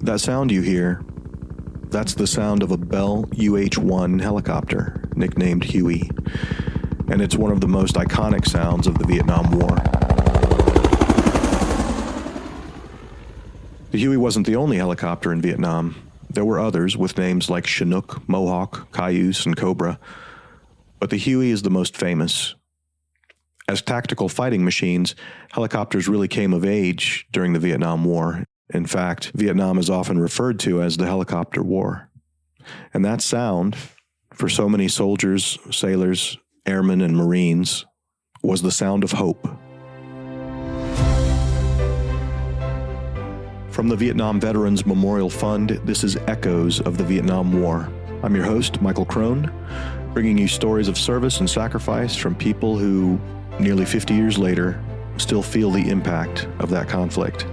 That sound you hear, that's the sound of a Bell UH-1 helicopter, nicknamed Huey, and it's one of the most iconic sounds of the Vietnam War. The Huey wasn't the only helicopter in Vietnam. There were others with names like Chinook, Mohawk, Cayuse, and Cobra, but the Huey is the most famous. As tactical fighting machines, helicopters really came of age during the Vietnam War. In fact, Vietnam is often referred to as the helicopter war. And that sound, for so many soldiers, sailors, airmen, and Marines, was the sound of hope. From the Vietnam Veterans Memorial Fund, this is Echoes of the Vietnam War. I'm your host, Michael Crone, bringing you stories of service and sacrifice from people who, nearly 50 years later, still feel the impact of that conflict.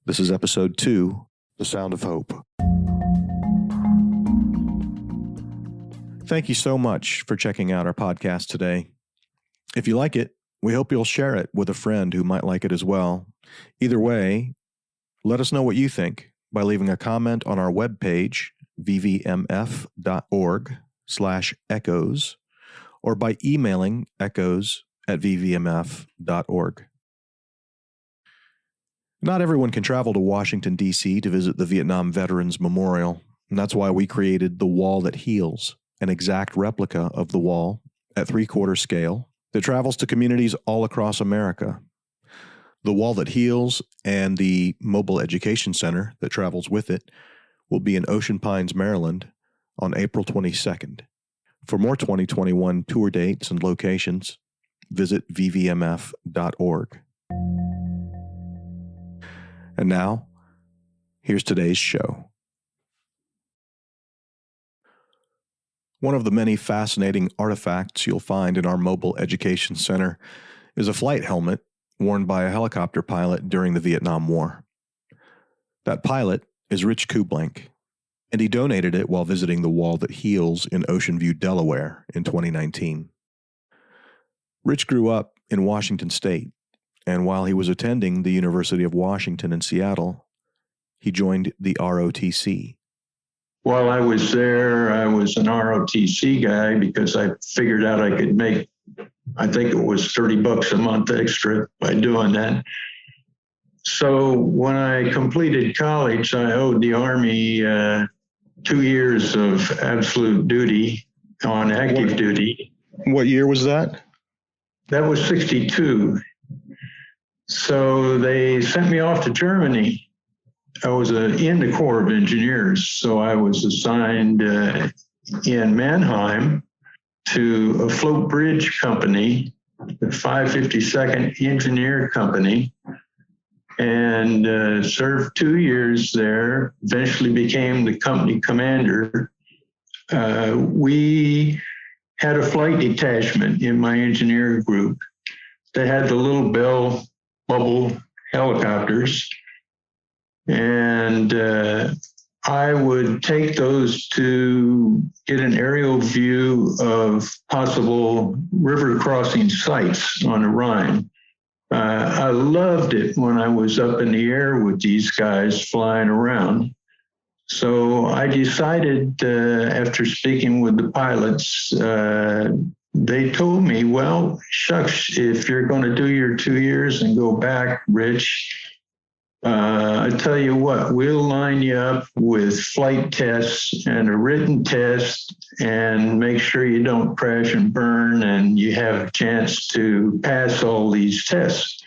This is episode 2, The Sound of Hope. Thank you so much for checking out our podcast today. If you like it, we hope you'll share it with a friend who might like it as well. Either way, let us know what you think by leaving a comment on our webpage, vvmf.org/echoes, or by emailing echoes@vvmf.org. Not everyone can travel to Washington, D.C. to visit the Vietnam Veterans Memorial, and that's why we created The Wall That Heals, an exact replica of the wall at 3/4 scale that travels to communities all across America. The Wall That Heals and the Mobile Education Center that travels with it will be in Ocean Pines, Maryland on April 22nd. For more 2021 tour dates and locations, visit vvmf.org. And now, here's today's show. One of the many fascinating artifacts you'll find in our Mobile Education Center is a flight helmet worn by a helicopter pilot during the Vietnam War. That pilot is Rich Kuhblank, and he donated it while visiting the Wall That Heals in Ocean View, Delaware in 2019. Rich grew up in Washington State, and while he was attending the University of Washington in Seattle, he joined the ROTC. While I was there, I was an ROTC guy because I figured out I could make, I think it was $30 a month extra by doing that. So when I completed college, I owed the Army 2 years of absolute duty on active duty. What year was that? That was 62. So they sent me off to Germany. I was in the Corps of Engineers, so I was assigned in Mannheim to a float bridge company, the 552nd Engineer Company, and served 2 years there, eventually became the company commander. We had a flight detachment in my engineer group that had the little Bell bubble helicopters. And I would take those to get an aerial view of possible river crossing sites on the Rhine. I loved it when I was up in the air with these guys flying around. So I decided after speaking with the pilots, they told me, well, shucks, if you're going to do your 2 years and go back, Rich, I tell you what, we'll line you up with flight tests and a written test and make sure you don't crash and burn and you have a chance to pass all these tests.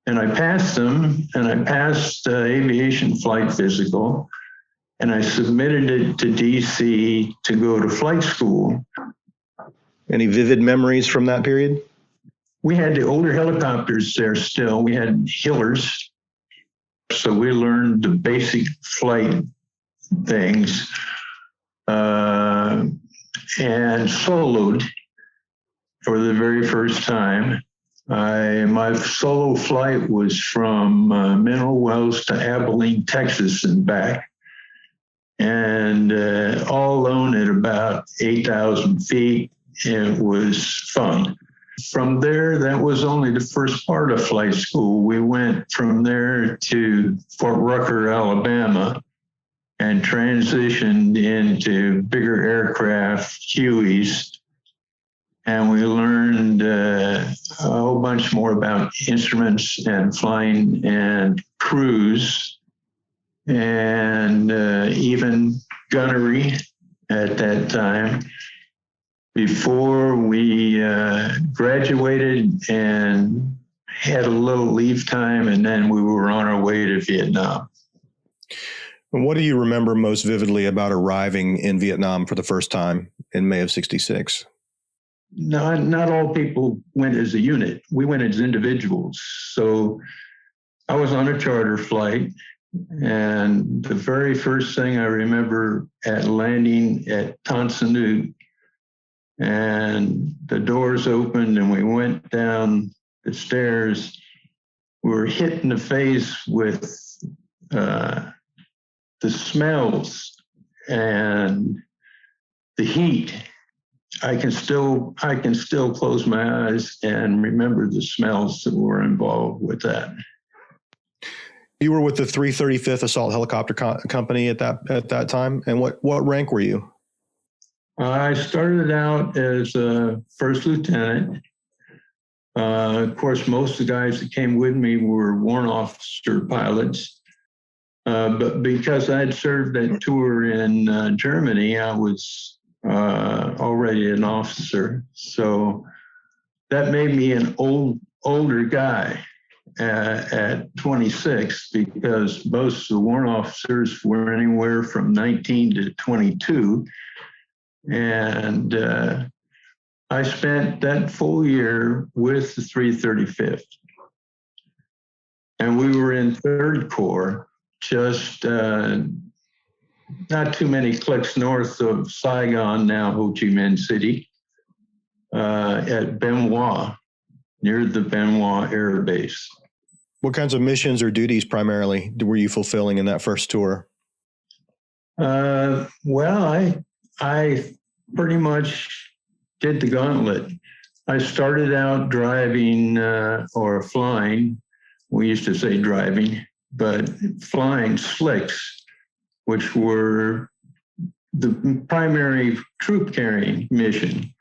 And I passed them, and I passed the aviation flight physical, and I submitted it to DC to go to flight school. Any vivid memories from that period? We had the older helicopters there still. We had Hillers. So we learned the basic flight things and soloed for the very first time. My solo flight was from Mineral Wells to Abilene, Texas and back. And all alone at about 8,000 feet. It was fun. From there, that was only the first part of flight school. We went from there to Fort Rucker, Alabama, and transitioned into bigger aircraft, Hueys. And we learned a whole bunch more about instruments and flying and crews, and even gunnery at that time, before we graduated and had a little leave time, and then we were on our way to Vietnam. And what do you remember most vividly about arriving in Vietnam for the first time in May of '66? Not all people went as a unit. We went as individuals. So I was on a charter flight, and the very first thing I remember at landing at Tan Son Nhut, and the doors opened and we went down the stairs, we were hit in the face with the smells and the heat. I can still close my eyes and remember the smells that were involved with that. You were with the 335th Assault Helicopter Company at that time, and what rank were you? I started out as a first lieutenant. Of course, most of the guys that came with me were warrant officer pilots. But because I'd served that tour in Germany, I was already an officer. So that made me an older guy at 26, because most of the warrant officers were anywhere from 19 to 22. And I spent that full year with the 335th. And we were in Third Corps, just not too many clicks north of Saigon, now Ho Chi Minh City, at Bien Hoa, near the Bien Hoa Air Base. What kinds of missions or duties primarily were you fulfilling in that first tour? Well, I pretty much did the gauntlet. I started out driving or flying. We used to say driving, but flying slicks, which were the primary troop carrying mission.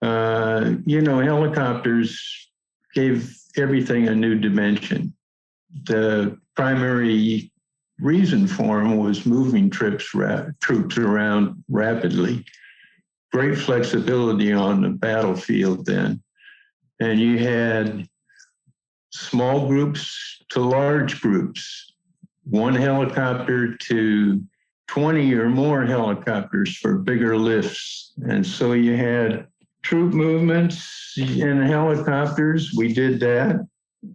Helicopters gave everything a new dimension. The primary reason for them was moving troops around rapidly. Great flexibility on the battlefield then. And you had small groups to large groups, one helicopter to 20 or more helicopters for bigger lifts. And so you had troop movements in helicopters. We did that.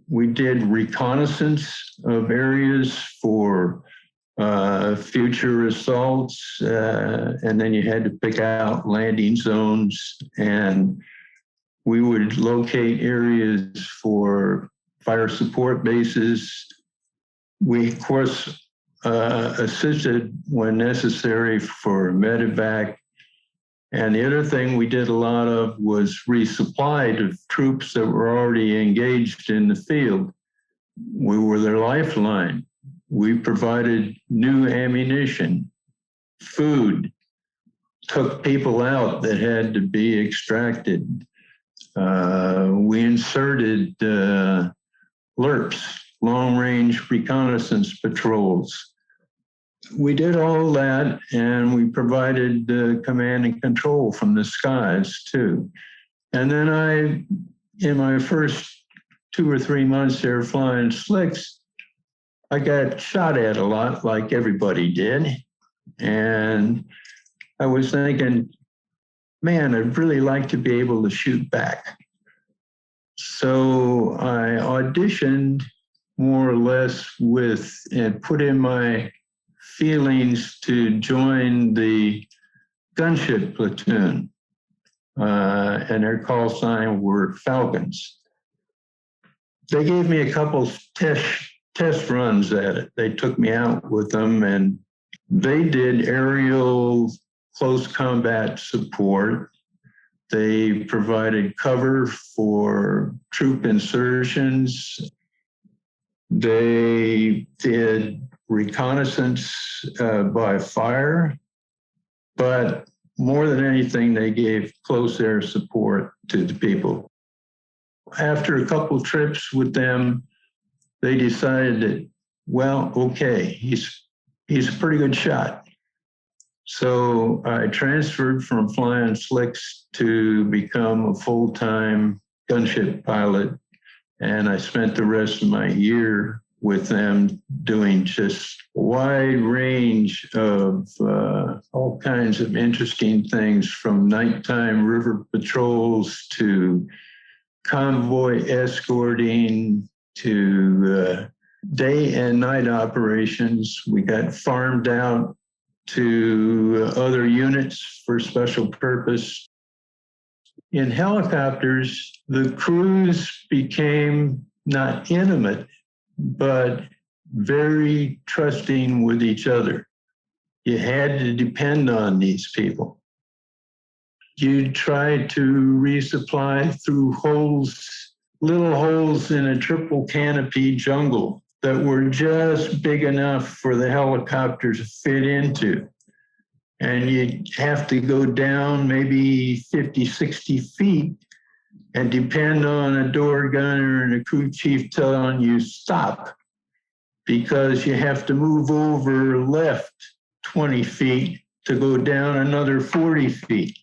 We did reconnaissance of areas for future assaults, and then you had to pick out landing zones, and we would locate areas for fire support bases. We, of course, assisted when necessary for medevac. And the other thing we did a lot of was resupply to troops that were already engaged in the field. We were their lifeline. We provided new ammunition, food, took people out that had to be extracted. We inserted LRPs, long-range reconnaissance patrols. We did all that, and we provided command and control from the skies too. And then in my first 2 or 3 months there flying slicks, I got shot at a lot, like everybody did. And I was thinking, man, I'd really like to be able to shoot back. So I auditioned more or less and put in my feelings to join the gunship platoon, and their call sign were Falcons. They gave me a couple test runs at it. They took me out with them, and they did aerial close combat support. They provided cover for troop insertions. They did reconnaissance by fire, but more than anything, they gave close air support to the people. After a couple trips with them, they decided that, well, okay, he's a pretty good shot. So I transferred from flying slicks to become a full-time gunship pilot. And I spent the rest of my year with them doing just a wide range of all kinds of interesting things, from nighttime river patrols to convoy escorting to day and night operations. We got farmed out to other units for special purpose. In helicopters, the crews became not intimate, but very trusting with each other. You had to depend on these people. You tried to resupply through holes, little holes in a triple canopy jungle that were just big enough for the helicopter to fit into. And you'd have to go down maybe 50, 60 feet and depend on a door gunner and a crew chief telling you stop, because you have to move over left 20 feet to go down another 40 feet.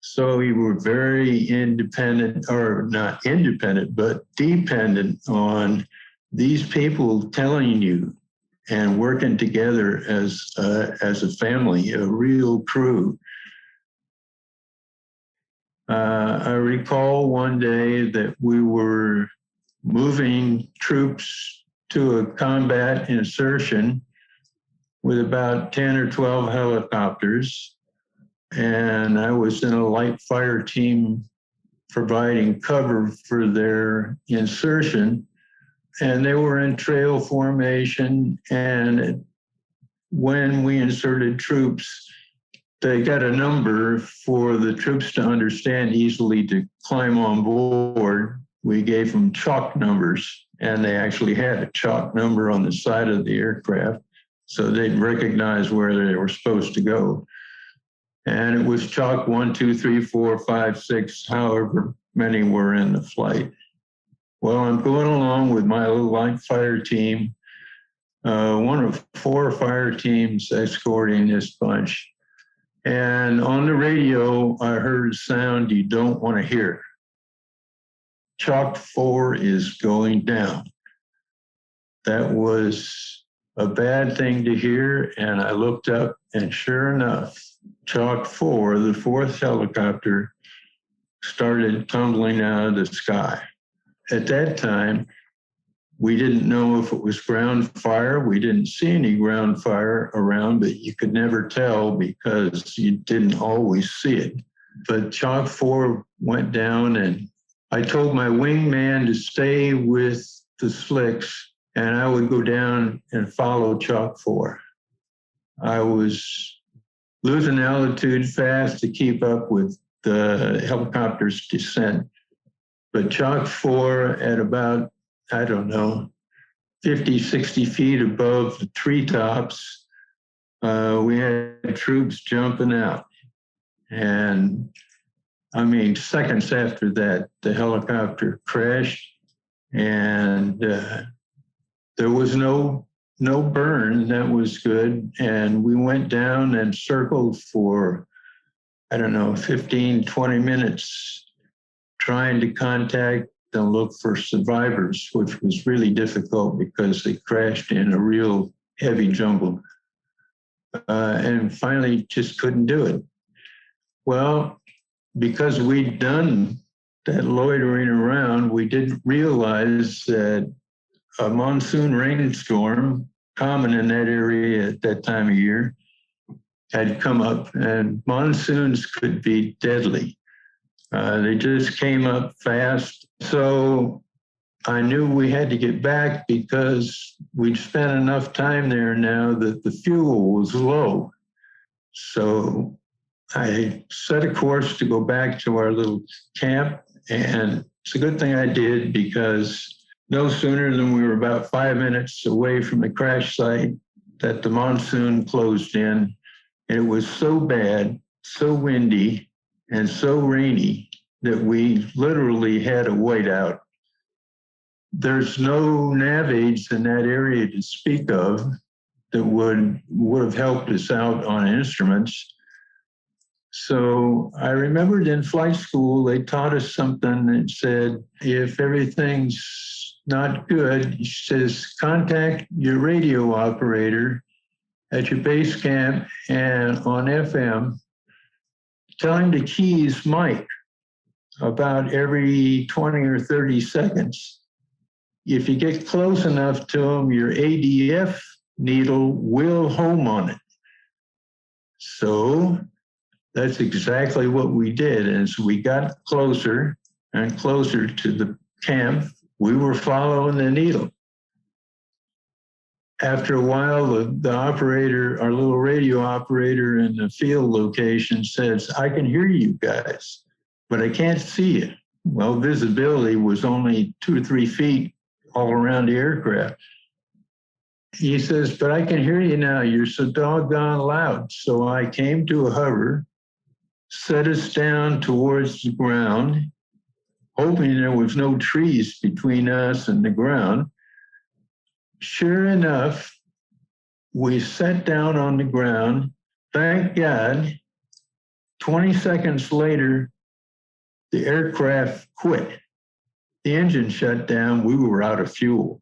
So we were very independent, or not independent, but dependent on these people telling you and working together as a family, a real crew. I recall one day that we were moving troops to a combat insertion with about 10 or 12 helicopters. And I was in a light fire team providing cover for their insertion. And they were in trail formation. And when we inserted troops, they got a number for the troops to understand easily to climb on board. We gave them chalk numbers, and they actually had a chalk number on the side of the aircraft, so they'd recognize where they were supposed to go. And it was chalk 1, 2, 3, 4, 5, 6, however many were in the flight. Well, I'm going along with my little light fire team, one of 4 fire teams escorting this bunch. And on the radio, I heard a sound you don't want to hear. Chalk 4 is going down. That was a bad thing to hear, and I looked up, and sure enough, Chalk 4, the 4th helicopter, started tumbling out of the sky. At that time, we didn't know if it was ground fire. We didn't see any ground fire around, but you could never tell because you didn't always see it. But Chalk 4 went down, and I told my wingman to stay with the slicks, and I would go down and follow Chalk 4. I was losing altitude fast to keep up with the helicopter's descent. But Chalk 4 at about, I don't know, 50, 60 feet above the treetops, we had troops jumping out. And I mean, seconds after that, the helicopter crashed, and there was no burn. That was good. And we went down and circled for, I don't know, 15, 20 minutes, trying to contact and look for survivors, which was really difficult because they crashed in a real heavy jungle. And finally just couldn't do it. Well, because we'd done that loitering around, we didn't realize that a monsoon rainstorm, common in that area at that time of year, had come up, and monsoons could be deadly. They just came up fast. So I knew we had to get back because we'd spent enough time there now that the fuel was low. So I set a course to go back to our little camp, and it's a good thing I did, because no sooner than we were about 5 minutes away from the crash site that the monsoon closed in. And it was so bad, so windy, and so rainy that we literally had a whiteout. There's no nav aids in that area to speak of that would have helped us out on instruments. So I remembered in flight school, they taught us something that said, if everything's not good, it says, contact your radio operator at your base camp and on FM. Tell him to key his mic about every 20 or 30 seconds. If you get close enough to him, your ADF needle will home on it. So that's exactly what we did. As we got closer and closer to the camp, we were following the needle. After a while, the operator, our little radio operator in the field location, says, I can hear you guys, but I can't see you. Well, visibility was only 2 or 3 feet all around the aircraft. He says, but I can hear you now. You're so doggone loud. So I came to a hover, set us down towards the ground, hoping there was no trees between us and the ground. Sure enough, we sat down on the ground. Thank God, 20 seconds later, the aircraft quit. The engine shut down. We were out of fuel.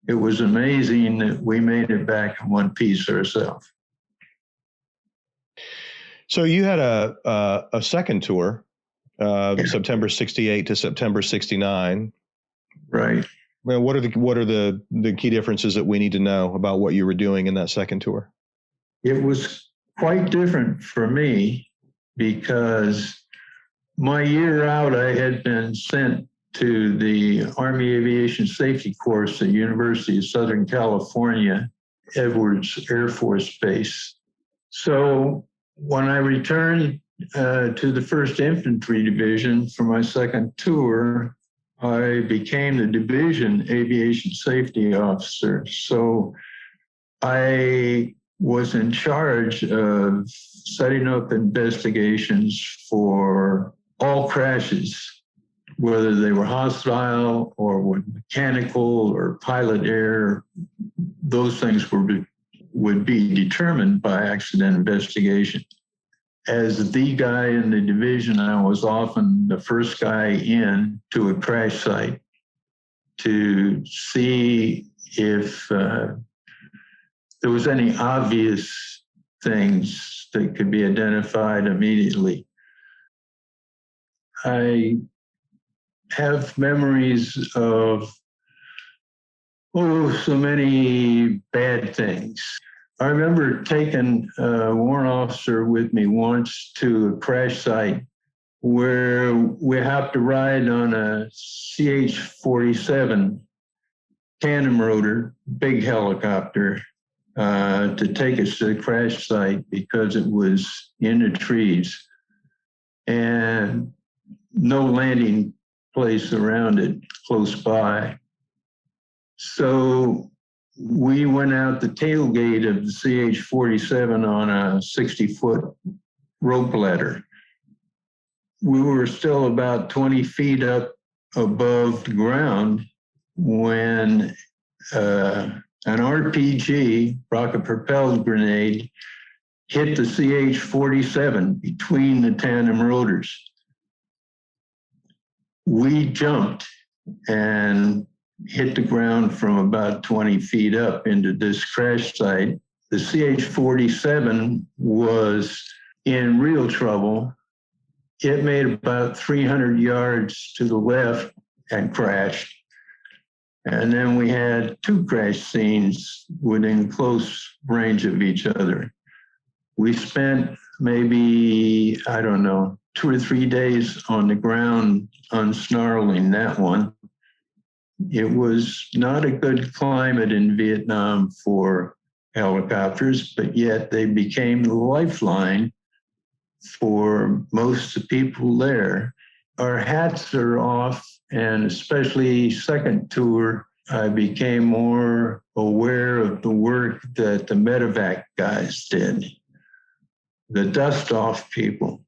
It was amazing that we made it back in one piece ourselves. So you had a second tour, September 68 to September 69. Right. Well, what are the key differences that we need to know about what you were doing in that second tour? It was quite different for me, because my year out, I had been sent to the Army Aviation Safety course at University of Southern California, Edwards Air Force Base. So when I returned to the 1st Infantry Division for my second tour, I became the division aviation safety officer. So I was in charge of setting up investigations for all crashes, whether they were hostile or were mechanical or pilot error. Those things would be determined by accident investigation. As the guy in the division, I was often the first guy in to a crash site to see if there was any obvious things that could be identified immediately. I have memories of, so many bad things. I remember taking a warrant officer with me once to a crash site where we have to ride on a CH-47 tandem rotor, big helicopter, to take us to the crash site because it was in the trees and no landing place around it close by. So we went out the tailgate of the CH-47 on a 60-foot rope ladder. We were still about 20 feet up above the ground when an RPG, rocket-propelled grenade, hit the CH-47 between the tandem rotors. We jumped and hit the ground from about 20 feet up into this crash site. The CH-47 was in real trouble. It made about 300 yards to the left and crashed. And then we had 2 crash scenes within close range of each other. We spent maybe, 2 or 3 days on the ground unsnarling that one. It was not a good climate in Vietnam for helicopters, but yet they became the lifeline for most of the people there. Our hats are off, and especially second tour, I became more aware of the work that the medevac guys did, the dust off people.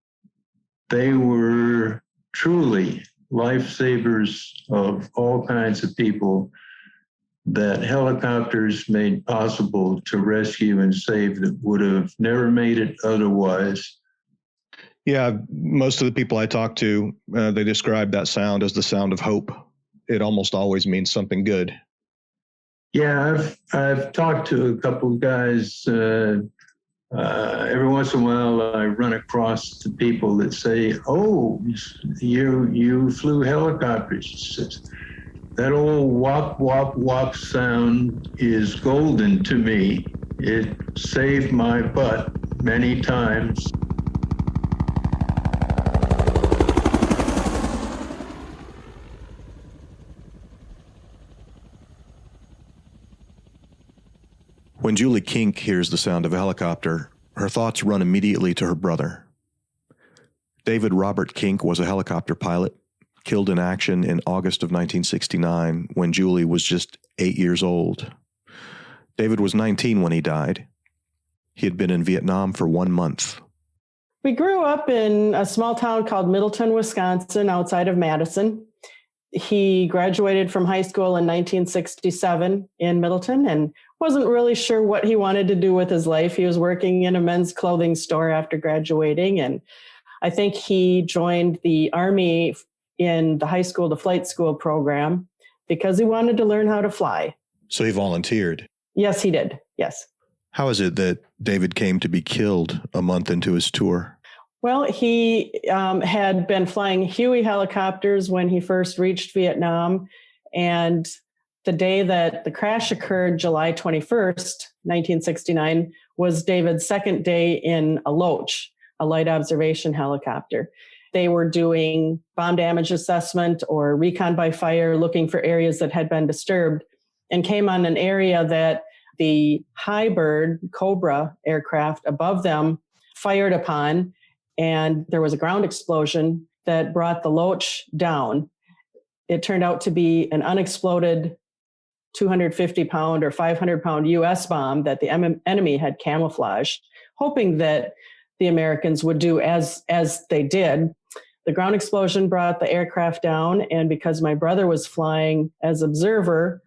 They were truly lifesavers of all kinds of people that helicopters made possible to rescue and save that would have never made it otherwise. Yeah, most of the people I talk to, they describe that sound as the sound of hope. It almost always means something good. Yeah, I've talked to a couple of guys. Every once in a while, I run across the people that say, "Oh, you flew helicopters." That old wop wop wop sound is golden to me. It saved my butt many times. When Julie Kink hears the sound of a helicopter, her thoughts run immediately to her brother. David Robert Kink was a helicopter pilot, killed in action in August of 1969 when Julie was just 8 years old. David was 19 when he died. He had been in Vietnam for 1 month. We grew up in a small town called Middleton, Wisconsin, outside of Madison. He graduated from high school in 1967 in Middleton and wasn't really sure what he wanted to do with his life. He was working in a men's clothing store after graduating, and I think he joined the Army in the high school to flight school program because he wanted to learn how to fly. So he volunteered? Yes, he did. Yes. How is it that David came to be killed a month into his tour? Well, he had been flying Huey helicopters when he first reached Vietnam. And the day that the crash occurred, July 21st, 1969, was David's second day in a Loach, a light observation helicopter. They were doing bomb damage assessment or recon by fire, looking for areas that had been disturbed, and came on an area that the Highbird Cobra aircraft above them fired upon, and there was a ground explosion that brought the Loach down. It turned out to be an unexploded 250-pound or 500-pound U.S. bomb that the enemy had camouflaged, hoping that the Americans would do as they did. The ground explosion brought the aircraft down, and because my brother was flying as observer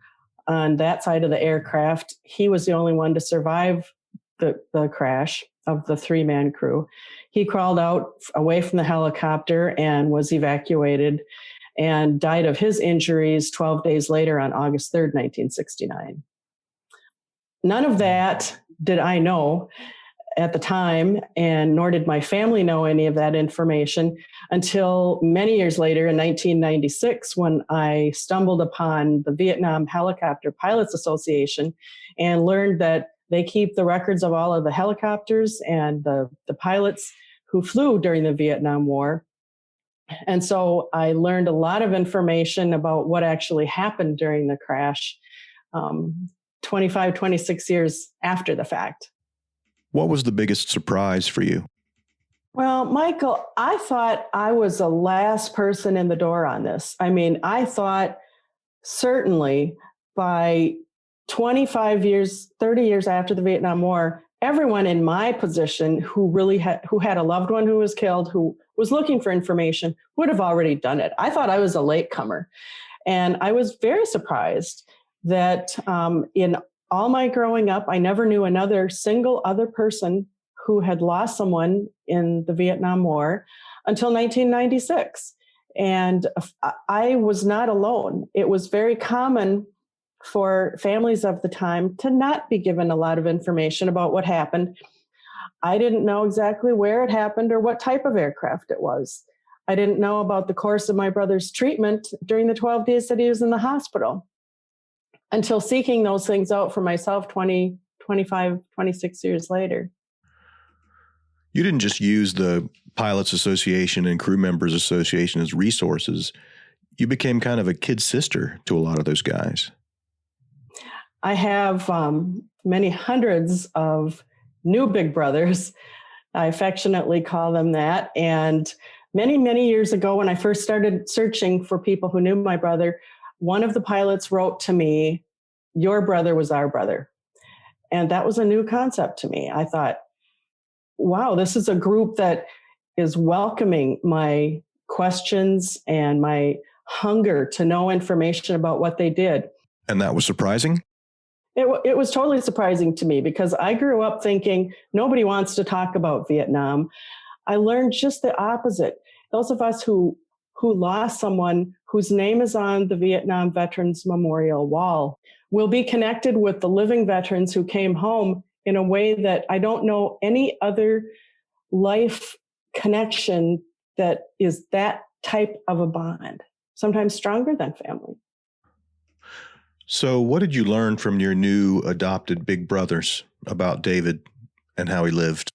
on that side of the aircraft, he was the only one to survive the crash of the three-man crew. He crawled out away from the helicopter and was evacuated and died of his injuries 12 days later on August 3rd, 1969. None of that did I know at the time, and nor did my family know any of that information until many years later in 1996, when I stumbled upon the Vietnam Helicopter Pilots Association and learned that they keep the records of all of the helicopters and the pilots who flew during the Vietnam War. And so I learned a lot of information about what actually happened during the crash 25, 26 years after the fact. What was the biggest surprise for you? Well, Michael, I thought I was the last person in the door on this. I mean, I thought certainly by 25 years, 30 years after the Vietnam War, everyone in my position who had a loved one who was killed, who was looking for information, would have already done it. I thought I was a latecomer. And I was very surprised that in all my growing up, I never knew another single other person who had lost someone in the Vietnam War until 1996. And I was not alone. It was very common for families of the time to not be given a lot of information about what happened. I didn't know exactly where it happened or what type of aircraft it was. I didn't know about the course of my brother's treatment during the 12 days that he was in the hospital until seeking those things out for myself 20, 25, 26 years later. You didn't just use the Pilots Association and Crew Members Association as resources. You became kind of a kid sister to a lot of those guys. I have many hundreds of new big brothers. I affectionately call them that. And many, many years ago, when I first started searching for people who knew my brother, one of the pilots wrote to me, "Your brother was our brother." And that was a new concept to me. I thought, wow, this is a group that is welcoming my questions and my hunger to know information about what they did. And that was surprising? It was totally surprising to me because I grew up thinking nobody wants to talk about Vietnam. I learned just the opposite. Those of us who lost someone whose name is on the Vietnam Veterans Memorial Wall will be connected with the living veterans who came home in a way that I don't know any other life connection that is that type of a bond, sometimes stronger than family. So what did you learn from your new adopted big brothers about David and how he lived?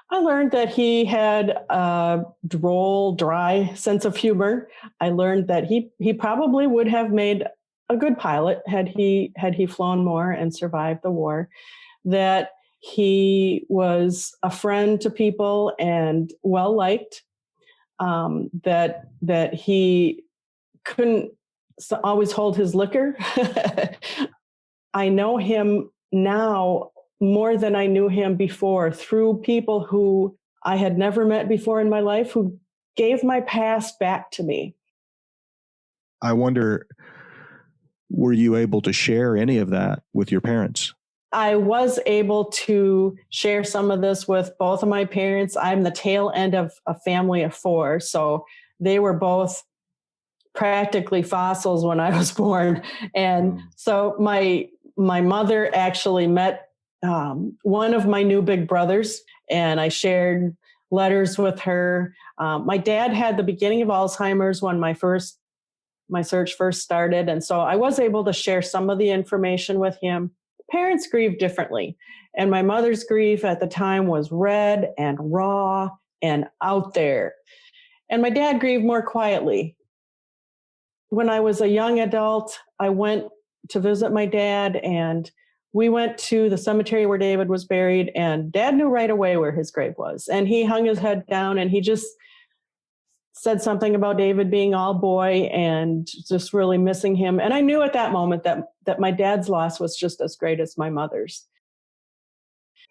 I learned that he had a droll, dry sense of humor. I learned that he probably would have made a good pilot had he flown more and survived the war. That he was a friend to people and well liked. That he couldn't always hold his liquor. I know him now more than I knew him before through people who I had never met before in my life who gave my past back to me. I wonder, were you able to share any of that with your parents? I was able to share some of this with both of my parents. I'm the tail end of a family of 4, so they were both practically fossils when I was born. And so my mother actually met one of my new big brothers, and I shared letters with her. My dad had the beginning of Alzheimer's when my search first started, and so I was able to share some of the information with him. Parents grieve differently, and my mother's grief at the time was red and raw and out there, and my dad grieved more quietly. When I was a young adult, I went to visit my dad, and we went to the cemetery where David was buried, and Dad knew right away where his grave was. And he hung his head down and he just said something about David being all boy and just really missing him. And I knew at that moment that my dad's loss was just as great as my mother's.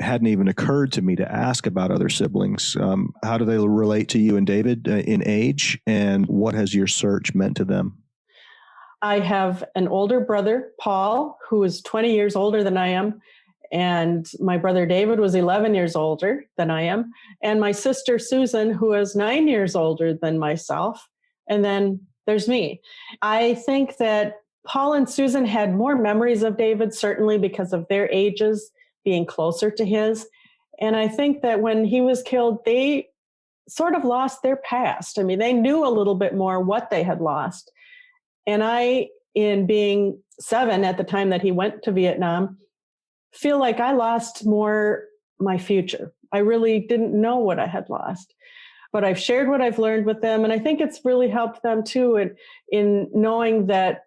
It hadn't even occurred to me to ask about other siblings. How do they relate to you and David in age, and what has your search meant to them? I have an older brother, Paul, who is 20 years older than I am. And my brother David was 11 years older than I am. And my sister Susan, who is 9 years older than myself. And then there's me. I think that Paul and Susan had more memories of David, certainly because of their ages being closer to his. And I think that when he was killed, they sort of lost their past. I mean, they knew a little bit more what they had lost. And I, in being 7 at the time that he went to Vietnam, feel like I lost more my future. I really didn't know what I had lost. But I've shared what I've learned with them. And I think it's really helped them too in knowing that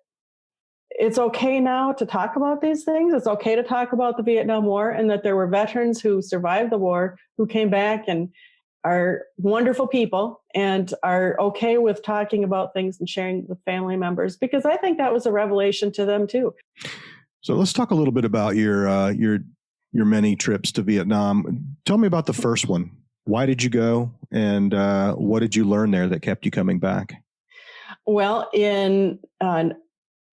it's okay now to talk about these things. It's okay to talk about the Vietnam War, and that there were veterans who survived the war, who came back and are wonderful people and are okay with talking about things and sharing with family members, because I think that was a revelation to them too. So let's talk a little bit about your many trips to Vietnam. Tell me about the first one. Why did you go, and what did you learn there that kept you coming back? Well, in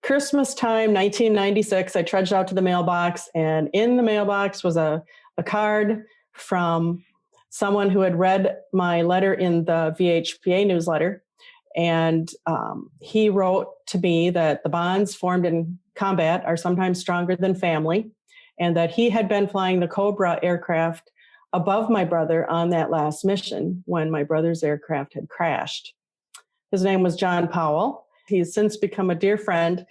Christmas time, 1996, I trudged out to the mailbox, and in the mailbox was a card from someone who had read my letter in the VHPA newsletter. And he wrote to me that the bonds formed in combat are sometimes stronger than family, and that he had been flying the Cobra aircraft above my brother on that last mission when my brother's aircraft had crashed. His name was John Powell. He's since become a dear friend,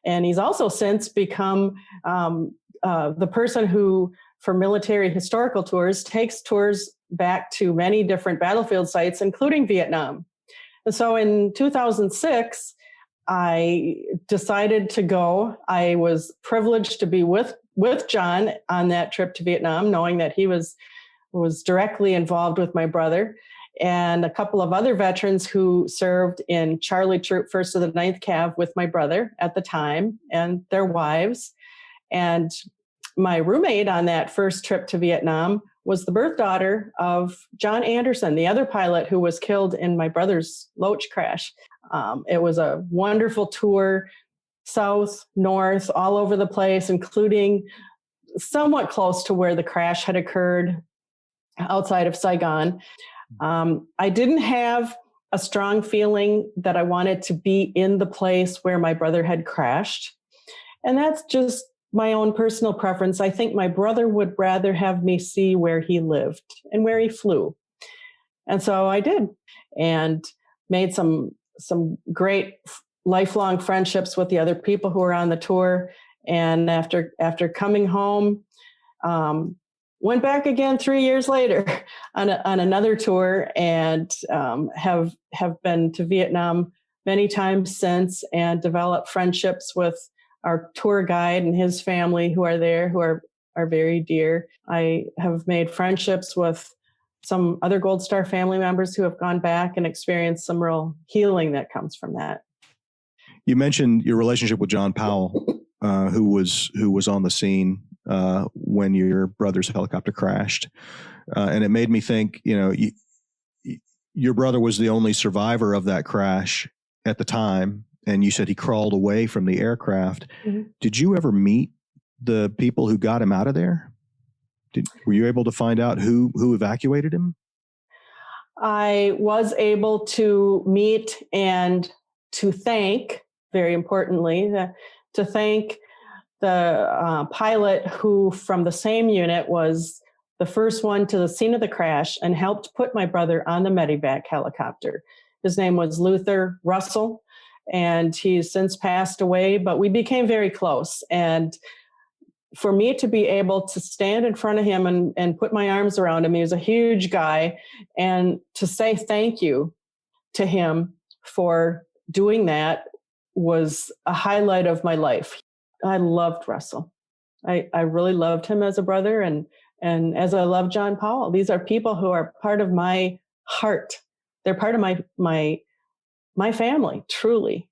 and he's also since become the person who, for military historical tours, takes tours back to many different battlefield sites, including Vietnam. And so in 2006, I decided to go. I was privileged to be with John on that trip to Vietnam, knowing that he was was directly involved with my brother, and a couple of other veterans who served in Charlie Troop 1st of the 9th Cav with my brother at the time and their wives. And my roommate on that first trip to Vietnam was the birth daughter of John Anderson, the other pilot who was killed in my brother's Loach crash. It was a wonderful tour, south, north, all over the place, including somewhat close to where the crash had occurred outside of Saigon. I didn't have a strong feeling that I wanted to be in the place where my brother had crashed. And that's just my own personal preference. I think my brother would rather have me see where he lived and where he flew. And so I did, and made some great lifelong friendships with the other people who were on the tour. And after coming home, went back again 3 years later on another tour, and have been to Vietnam many times since, and developed friendships with our tour guide and his family who are there, who are very dear. I have made friendships with some other Gold Star family members who have gone back and experienced some real healing that comes from that. You mentioned your relationship with John Powell, who was on the scene when your brother's helicopter crashed, and it made me think. Your brother was the only survivor of that crash at the time, and you said he crawled away from the aircraft. Mm-hmm. Did you ever meet the people who got him out of there? Were you able to find out who evacuated him? I was able to meet and to thank, very importantly, to thank the pilot who from the same unit was the first one to the scene of the crash and helped put my brother on the medevac helicopter. His name was Luther Russell, and he's since passed away, but we became very close. And for me to be able to stand in front of him and put my arms around him, he was a huge guy, and to say thank you to him for doing that was a highlight of my life. I loved Russell. I really loved him as a brother, and as I love John Powell. These are people who are part of my heart. They're part of my family, truly.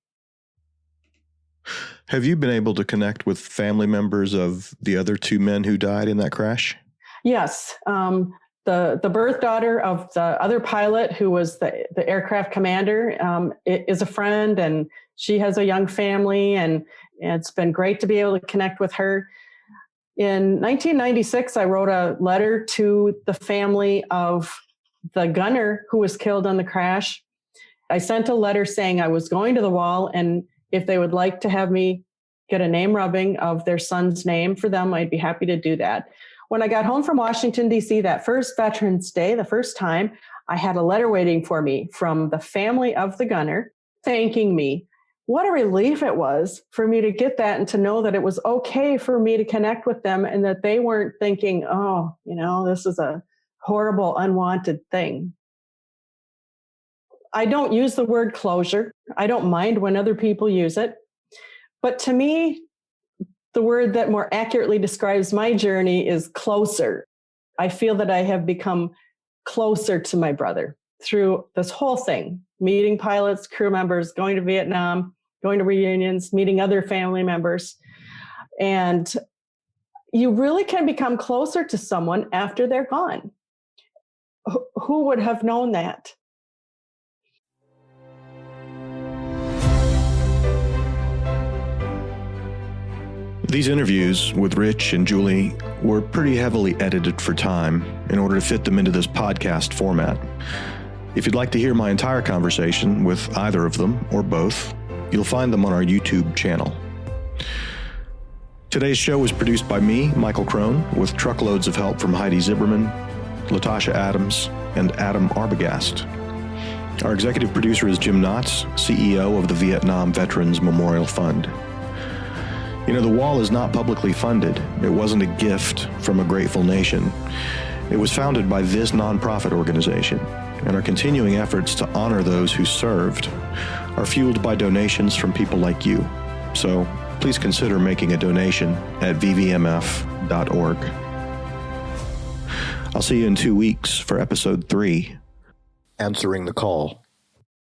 Have you been able to connect with family members of the other two men who died in that crash? Yes. The birth daughter of the other pilot, who was the aircraft commander, is a friend, and she has a young family, and it's been great to be able to connect with her. In 1996, I wrote a letter to the family of the gunner who was killed on the crash. I sent a letter saying I was going to the wall, and if they would like to have me get a name rubbing of their son's name for them, I'd be happy to do that. When I got home from Washington, D.C., that first Veterans Day, the first time, I had a letter waiting for me from the family of the gunner thanking me. What a relief it was for me to get that and to know that it was okay for me to connect with them, and that they weren't thinking, oh, this is a horrible, unwanted thing. I don't use the word closure. I don't mind when other people use it. But to me, the word that more accurately describes my journey is closer. I feel that I have become closer to my brother through this whole thing, meeting pilots, crew members, going to Vietnam, going to reunions, meeting other family members. And you really can become closer to someone after they're gone. Who would have known that? These interviews with Rich and Julie were pretty heavily edited for time in order to fit them into this podcast format. If you'd like to hear my entire conversation with either of them or both, you'll find them on our YouTube channel. Today's show was produced by me, Michael Crone, with truckloads of help from Heidi Zimmerman, Latasha Adams, and Adam Arbogast. Our executive producer is Jim Knotts, CEO of the Vietnam Veterans Memorial Fund. The wall is not publicly funded. It wasn't a gift from a grateful nation. It was founded by this nonprofit organization, and our continuing efforts to honor those who served are fueled by donations from people like you. So please consider making a donation at vvmf.org. I'll see you in 2 weeks for episode 3, Answering the Call.